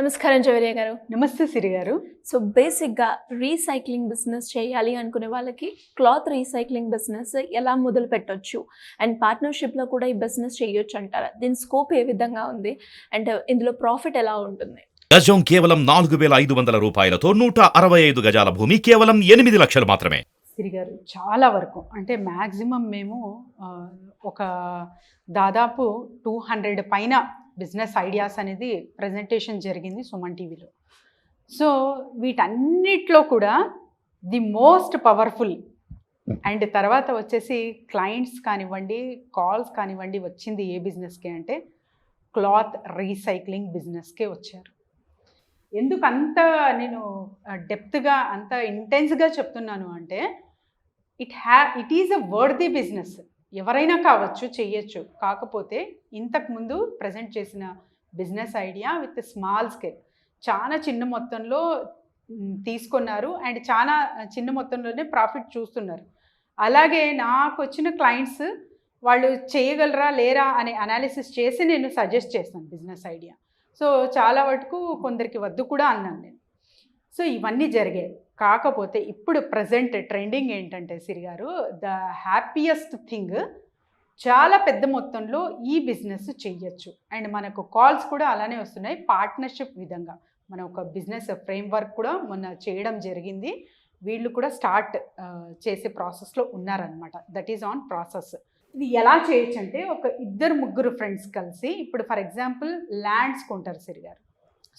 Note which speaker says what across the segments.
Speaker 1: నమస్కారం జవేరియా గారు.
Speaker 2: నమస్తే సిరి గారు.
Speaker 1: సో బేసిక్‌గా రీసైక్లింగ్ బిజినెస్ చేయాలి అనుకునే వాళ్ళకి క్లాత్ రీసైక్లింగ్ బిజినెస్ ఎలా మొదలుపెట్టొచ్చు? అండ్ పార్ట్నర్‌షిప్‌లో కూడా ఈ బిజినెస్ చేయొచ్చంటారా? దీని స్కోప్ ఏ విధంగా ఉంది? అండ్ ఇందులో ప్రాఫిట్ ఎలా ఉంటుంది?
Speaker 3: గజం కేవలం 4,500 రూపాయలతో 165 గజాల భూమి కేవలం 8 లక్షలు మాత్రమే.
Speaker 2: సిరి గారు, చాలా వరకు అంటే మ్యాక్సిమం మేము ఒక దాదాపు 200 పైన బిజినెస్ ఐడియాస్ అనేది ప్రజెంటేషన్ జరిగింది సుమన్ టీవీలో. సో వీటన్నిటిలో కూడా ది మోస్ట్ పవర్ఫుల్ అండ్ తర్వాత వచ్చేసి క్లయింట్స్ కానివ్వండి, కాల్స్ కానివ్వండి, వచ్చింది ఏ బిజినెస్కే అంటే క్లాత్ రీసైక్లింగ్ బిజినెస్కే వచ్చారు. ఎందుకు అంత నేను డెప్త్గా అంత ఇంటెన్స్గా చెప్తున్నాను అంటే it is a worthy business. ఎవరైనా కావచ్చు, చెయ్యొచ్చు. కాకపోతే ఇంతకుముందు ప్రజెంట్ చేసిన business idea with small scale, చాలా చిన్న మొత్తంలో తీసుకున్నారు అండ్ చాలా చిన్న మొత్తంలోనే ప్రాఫిట్ చూస్తున్నారు. అలాగే నాకు వచ్చిన క్లయింట్స్ వాళ్ళు చేయగలరా లేరా అనే అనాలిసిస్ చేసి నేను సజెస్ట్ చేస్తాను బిజినెస్ ఐడియా. సో చాలా వరకు కొందరికి వద్దు కూడా అన్నాను నేను. సో ఇవన్నీ జరిగాయి. కాకపోతే ఇప్పుడు ప్రజెంట్ ట్రెండింగ్ ఏంటంటే సిరి గారు, ద హ్యాపీయెస్ట్ థింగ్, చాలా పెద్ద మొత్తంలో ఈ బిజినెస్ చెయ్యొచ్చు. అండ్ మనకు కాల్స్ కూడా అలానే వస్తున్నాయి. పార్ట్నర్షిప్ విధంగా మన ఒక బిజినెస్ ఫ్రేమ్వర్క్ కూడా మొన్న చేయడం జరిగింది. వీళ్ళు కూడా స్టార్ట్ చేసే ప్రాసెస్లో ఉన్నారనమాట. That is on process. ఇది ఎలా చేయొచ్చు అంటే ఒక 2-3 ఫ్రెండ్స్ కలిసి, ఇప్పుడు ఫర్ ఎగ్జాంపుల్ ల్యాండ్స్ కొంటారు సిరి గారు.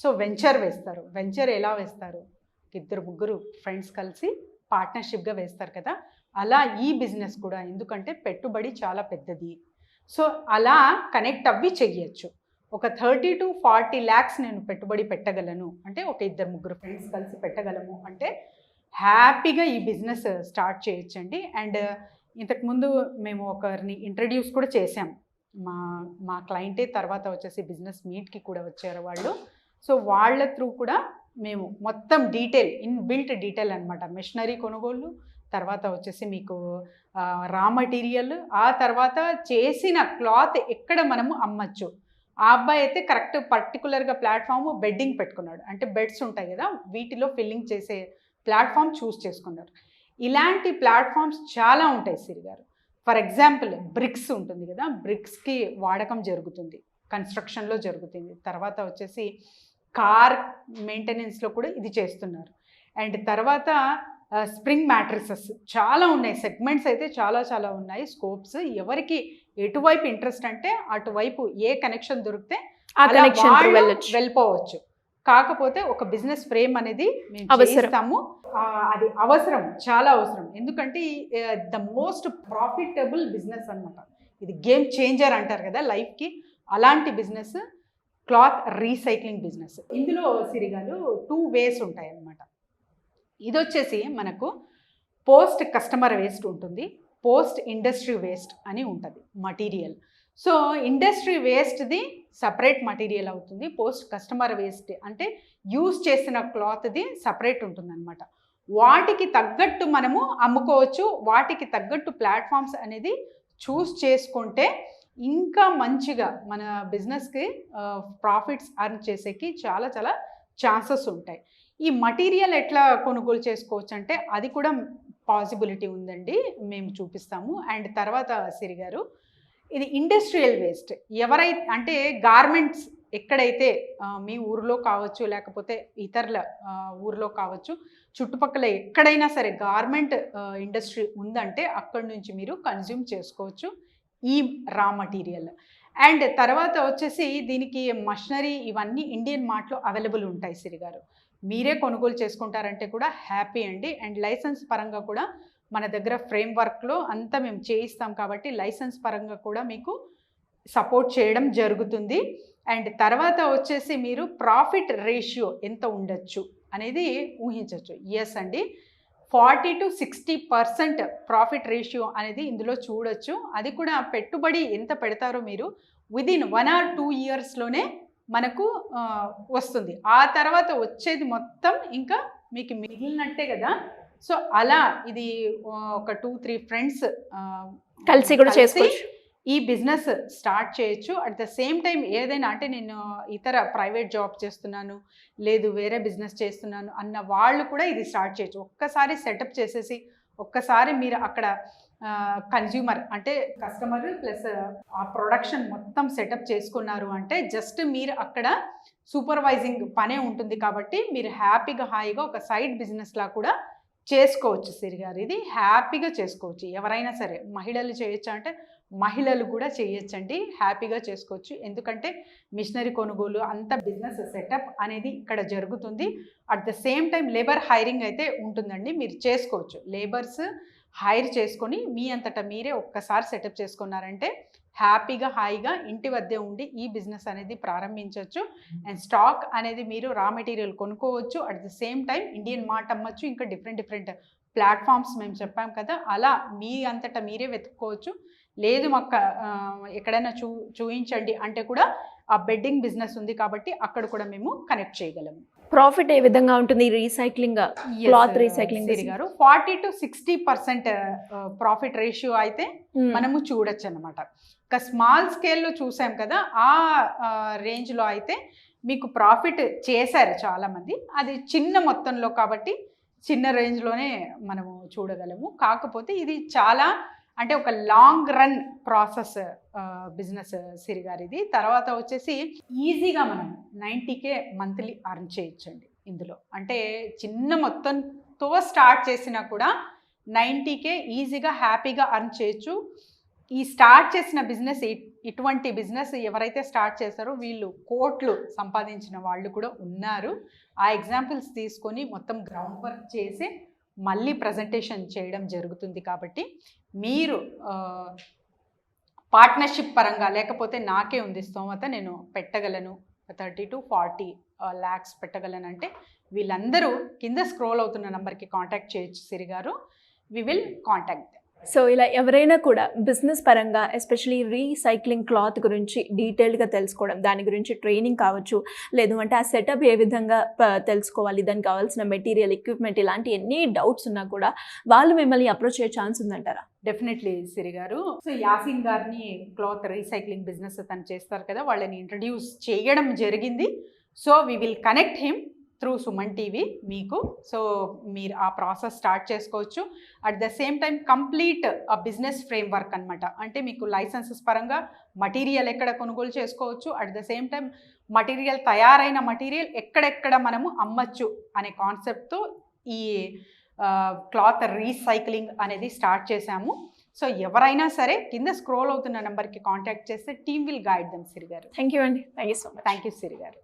Speaker 2: సో వెంచర్ వేస్తారు. వెంచర్ ఎలా వేస్తారు? 2-3 ఫ్రెండ్స్ కలిసి పార్ట్నర్షిప్గా వేస్తారు కదా. అలా ఈ బిజినెస్ కూడా, ఎందుకంటే పెట్టుబడి చాలా పెద్దది. సో అలా కనెక్ట్ అవ్వి చెయ్యొచ్చు. ఒక 30 to 40 lakhs నేను పెట్టుబడి పెట్టగలను అంటే, ఒక 2-3 ఫ్రెండ్స్ కలిసి పెట్టగలము అంటే హ్యాపీగా ఈ బిజినెస్ స్టార్ట్ చేయొచ్చండి. అండ్ ఇంతకుముందు మేము ఒకరిని ఇంట్రడ్యూస్ కూడా చేసాం. మా క్లయింటే తర్వాత వచ్చేసి బిజినెస్ మీట్కి కూడా వచ్చారు వాళ్ళు. సో వాళ్ళ త్రూ కూడా మేము మొత్తం డీటెయిల్, ఇన్బిల్ట్ డీటెయిల్ అనమాట. మెషినరీ కొనుగోలు, తర్వాత వచ్చేసి మీకు రా మెటీరియల్, ఆ తర్వాత చేసిన క్లాత్ ఎక్కడ మనము అమ్మచ్చు. ఆ అబ్బాయి అయితే కరెక్ట్ పర్టికులర్గా ప్లాట్ఫామ్ బెడ్డింగ్ పెట్టుకున్నాడు. అంటే బెడ్స్ ఉంటాయి కదా, వీటిలో ఫిల్లింగ్ చేసే ప్లాట్ఫామ్ చూస్ చేసుకున్నారు. ఇలాంటి ప్లాట్ఫామ్స్ చాలా ఉంటాయి సిరి గారు. ఫర్ ఎగ్జాంపుల్ బ్రిక్స్ ఉంటుంది కదా, బ్రిక్స్కి వాడకం జరుగుతుంది, కన్స్ట్రక్షన్లో జరుగుతుంది. తర్వాత వచ్చేసి కార్ మెయింటెనెన్స్లో కూడా ఇది చేస్తున్నారు. అండ్ తర్వాత స్ప్రింగ్ మ్యాట్రిసెస్ చాలా ఉన్నాయి. సెగ్మెంట్స్ అయితే చాలా చాలా ఉన్నాయి. స్కోప్స్ ఎవరికి ఎటువైపు ఇంట్రెస్ట్ అంటే అటువైపు ఏ కనెక్షన్ దొరికితే వెళ్ళిపోవచ్చు. కాకపోతే ఒక బిజినెస్ ఫ్రేమ్ అనేది మేము చేస్తాము. అది అవసరం, చాలా అవసరం. ఎందుకంటే ద మోస్ట్ ప్రాఫిటబుల్ బిజినెస్ అనమాట. ఇది గేమ్ చేంజర్ అంటారు కదా లైఫ్కి. అలాంటి బిజినెస్ క్లాత్ రీసైక్లింగ్ బిజినెస్. ఇందులో సిరిగాలు 2 ways ఉంటాయి అన్నమాట. ఇది వచ్చేసి మనకు పోస్ట్ కస్టమర్ వేస్ట్ ఉంటుంది, పోస్ట్ ఇండస్ట్రీ వేస్ట్ అని ఉంటుంది మటీరియల్. సో ఇండస్ట్రీ వేస్ట్ది సపరేట్ మటీరియల్ అవుతుంది. పోస్ట్ కస్టమర్ వేస్ట్ అంటే యూజ్ చేసిన క్లాత్ది సపరేట్ ఉంటుంది అనమాట. వాటికి తగ్గట్టు మనము అమ్ముకోవచ్చు. వాటికి తగ్గట్టు ప్లాట్ఫామ్స్ అనేది చూస్ చేసుకుంటే ఇంకా మంచిగా మన బిజినెస్కి ప్రాఫిట్స్ అర్న్ చేసేకి చాలా చాలా ఛాన్సెస్ ఉంటాయి. ఈ మటీరియల్ ఎట్లా కొనుగోలు చేసుకోవచ్చు అంటే అది కూడా పాసిబిలిటీ ఉందండి, మేము చూపిస్తాము. అండ్ తర్వాత సిరి గారు, ఇది ఇండస్ట్రియల్ వేస్ట్. ఎవరైతే అంటే గార్మెంట్స్ ఎక్కడైతే మీ ఊరిలో కావచ్చు, లేకపోతే ఇతరుల ఊరిలో కావచ్చు, చుట్టుపక్కల ఎక్కడైనా సరే గార్మెంట్ ఇండస్ట్రీ ఉందంటే అక్కడి నుంచి మీరు కన్జ్యూమ్ చేసుకోవచ్చు ఈ రా మటీరియల్. అండ్ తర్వాత వచ్చేసి దీనికి మషనరీ ఇవన్నీ ఇండియన్ మార్ట్లో అవైలబుల్ ఉంటాయి సిరి గారు. మీరే కొనుగోలు చేసుకుంటారంటే కూడా హ్యాపీ అండి. అండ్ లైసెన్స్ పరంగా కూడా మన దగ్గర ఫ్రేమ్వర్క్లో అంతా మేము చేయిస్తాం కాబట్టి లైసెన్స్ పరంగా కూడా మీకు సపోర్ట్ చేయడం జరుగుతుంది. అండ్ తర్వాత వచ్చేసి మీరు ప్రాఫిట్ రేషియో ఎంత ఉండొచ్చు అనేది ఊహించవచ్చు. ఎస్ అండి, 40 to 60% ప్రాఫిట్ రేషియో అనేది ఇందులో చూడొచ్చు. అది కూడా పెట్టుబడి ఎంత పెడతారో మీరు విదిన్ 1 or 2 yearsలోనే మనకు వస్తుంది. ఆ తర్వాత వచ్చేది మొత్తం ఇంకా మీకు మిగిలినట్టే కదా. సో అలా ఇది ఒక 2-3 ఫ్రెండ్స్
Speaker 1: కలిసి కూడా చేసుకోవచ్చు.
Speaker 2: ఈ బిజినెస్ స్టార్ట్ చేయొచ్చు. అట్ ద సేమ్ టైం ఏదైనా అంటే నేను ఇతర ప్రైవేట్ జాబ్ చేస్తున్నాను, లేదు వేరే బిజినెస్ చేస్తున్నాను అన్న వాళ్ళు కూడా ఇది స్టార్ట్ చేయొచ్చు. ఒక్కసారి సెటప్ చేసేసి ఒక్కసారి మీరు అక్కడ కన్జ్యూమర్ అంటే కస్టమర్ ప్లస్ ఆ ప్రొడక్షన్ మొత్తం సెటప్ చేసుకున్నారు అంటే జస్ట్ మీరు అక్కడ సూపర్వైజింగ్ పనే ఉంటుంది కాబట్టి మీరు హ్యాపీగా హాయిగా ఒక సైడ్ బిజినెస్లా కూడా చేసుకోవచ్చు. సిరిగారు ఇది హ్యాపీగా చేసుకోవచ్చు. ఎవరైనా సరే మహిళలు చేయొచ్చు అంటే మహిళలు కూడా చేయొచ్చండి, హ్యాపీగా చేసుకోవచ్చు. ఎందుకంటే మిషనరీ కొనుగోలు అంత బిజినెస్ సెటప్ అనేది ఇక్కడ జరుగుతుంది. At the same time labour hiring అయితే ఉంటుందండి, మీరు చేసుకోవచ్చు. లేబర్స్ హైర్ చేసుకొని మీ అంతటా మీరే ఒక్కసారి సెటప్ చేసుకున్నారంటే హ్యాపీగా హాయిగా ఇంటి వద్దే ఉండి ఈ బిజినెస్ అనేది ప్రారంభించవచ్చు. అండ్ స్టాక్ అనేది మీరు రా మెటీరియల్ కొనుక్కోవచ్చు. At the same time Indian Mart అమ్మచ్చు, ఇంకా డిఫరెంట్ ప్లాట్ఫామ్స్ మేము చెప్పాం కదా, అలా మీ అంతటా మీరే వెతుక్కోవచ్చు. లేదు మాకు ఎక్కడైనా చూయించండి అంటే కూడా ఆ బెడ్డింగ్ బిజినెస్ ఉంది కాబట్టి అక్కడ కూడా మేము కనెక్ట్ చేయగలము.
Speaker 1: ప్రాఫిట్ ఏ విధంగా ఉంటుంది రీసైక్లింగ్ క్లాత్ రీసైక్లింగ్
Speaker 2: గారు? 40 to 60% ప్రాఫిట్ రేషియో అయితే మనము చూడొచ్చు అనమాట. ఇంకా స్మాల్ స్కేల్లో చూసాం కదా, ఆ రేంజ్లో అయితే మీకు ప్రాఫిట్ చేశారు చాలామంది. అది చిన్న మొత్తంలో కాబట్టి చిన్న రేంజ్లోనే మనము చూడగలము. కాకపోతే ఇది చాలా అంటే ఒక లాంగ్ రన్ ప్రాసెస్ బిజినెస్ సిరిగారు ఇది. తర్వాత వచ్చేసి ఈజీగా మనం 90K మంత్లీ అర్న్ చేయొచ్చండి ఇందులో. అంటే చిన్న మొత్తంతో స్టార్ట్ చేసినా కూడా 90K ఈజీగా హ్యాపీగా అర్న్ చేయొచ్చు. ఈ స్టార్ట్ చేసిన బిజినెస్ ఇటువంటి బిజినెస్ ఎవరైతే స్టార్ట్ చేశారో వీళ్ళు కోట్లు సంపాదించిన వాళ్ళు కూడా ఉన్నారు. ఆ ఎగ్జాంపుల్స్ తీసుకొని మొత్తం గ్రౌండ్ వర్క్ చేసి మళ్ళీ ప్రజెంటేషన్ చేయడం జరుగుతుంది. కాబట్టి మీరు పార్ట్నర్షిప్ పరంగా లేకపోతే నాకే ఉంది స్తోమత, నేను పెట్టగలను 30 to 40 lakhs పెట్టగలను అంటే వీళ్ళందరూ కింద స్క్రోల్ అవుతున్న నెంబర్కి కాంటాక్ట్ చేయొచ్చు సిరిగారు. We will contact.
Speaker 1: సో ఇలా ఎవరైనా కూడా బిజినెస్ పరంగా ఎస్పెషలీ రీసైక్లింగ్ క్లాత్ గురించి డీటెయిల్డ్గా తెలుసుకోవడం, దాని గురించి ట్రైనింగ్ కావచ్చు, లేదు అంటే ఆ సెటప్ ఏ విధంగా తెలుసుకోవాలి, దానికి కావాల్సిన మెటీరియల్, ఎక్విప్మెంట్, ఇలాంటి ఎన్ని డౌట్స్ ఉన్నా కూడా వాళ్ళు మిమ్మల్ని అప్రోచ్ అయ్యే ఛాన్స్ ఉందంటారా?
Speaker 2: డెఫినెట్లీ సిరిగారు. సో యాసిన్ గారిని క్లాత్ రీసైక్లింగ్ బిజినెస్ తను చేస్తారు కదా, వాళ్ళని ఇంట్రడ్యూస్ చేయడం జరిగింది. So we will connect him through Suman TV మీకు. సో మీరు ఆ ప్రాసెస్ స్టార్ట్ చేసుకోవచ్చు. At the same time complete ఆ బిజినెస్ ఫ్రేమ్ వర్క్ అనమాట. అంటే మీకు లైసెన్సెస్ పరంగా మటీరియల్ ఎక్కడ కొనుగోలు చేసుకోవచ్చు, అట్ ద సేమ్ టైం మటీరియల్ తయారైన మటీరియల్ ఎక్కడెక్కడ మనము అమ్మచ్చు అనే కాన్సెప్ట్తో ఈ క్లాత్ రీసైక్లింగ్ అనేది స్టార్ట్ చేశాము. సో ఎవరైనా సరే కింద స్క్రోల్ అవుతున్న నెంబర్కి కాంటాక్ట్ చేస్తే టీమ్ విల్ గైడ్ దెమ్ సిరిగారు.
Speaker 1: థ్యాంక్ యూ అండి. Thank you so much.
Speaker 2: Thank you సిరిగారు.